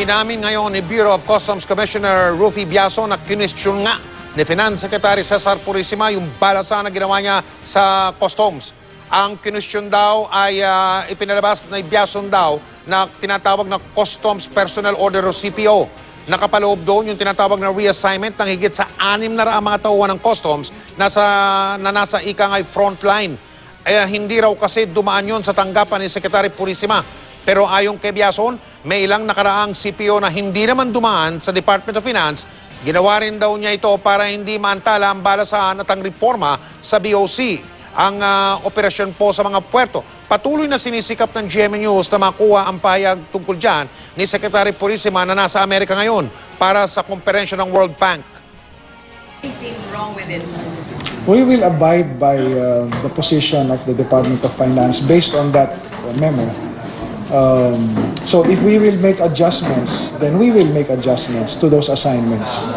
Inamin ngayon ni Bureau of Customs Commissioner Rufy Biaso na kinwestiyon nga ni Finance Secretary Cesar Purisima yung balasa na ginawa niya sa customs. Ang kinwestiyon daw ay ipinalabas na Biaso daw na tinatawag na Customs Personnel Order o CPO. Nakapaloob doon yung tinatawag na reassignment ng higit sa 600 mga tauhan ng customs na nasa ika nga'y frontline. Hindi raw kasi dumaan yun sa tanggapan ni Secretary Purisima. Pero ayon kay Biason, may ilang nakaraang CPO na hindi naman dumaan sa Department of Finance. Ginawa rin daw niya ito para hindi maantala ang balasahan at ang reforma sa BOC. Ang operasyon po sa mga puerto. Patuloy na sinisikap ng GMA News na makuha ang pahayag tungkol dyan ni Secretary Purisima na nasa Amerika ngayon para sa komperensya ng World Bank. Anything wrong with it? We will abide by the position of the Department of Finance based on that memo. So if we will make adjustments, then we will make adjustments to those assignments.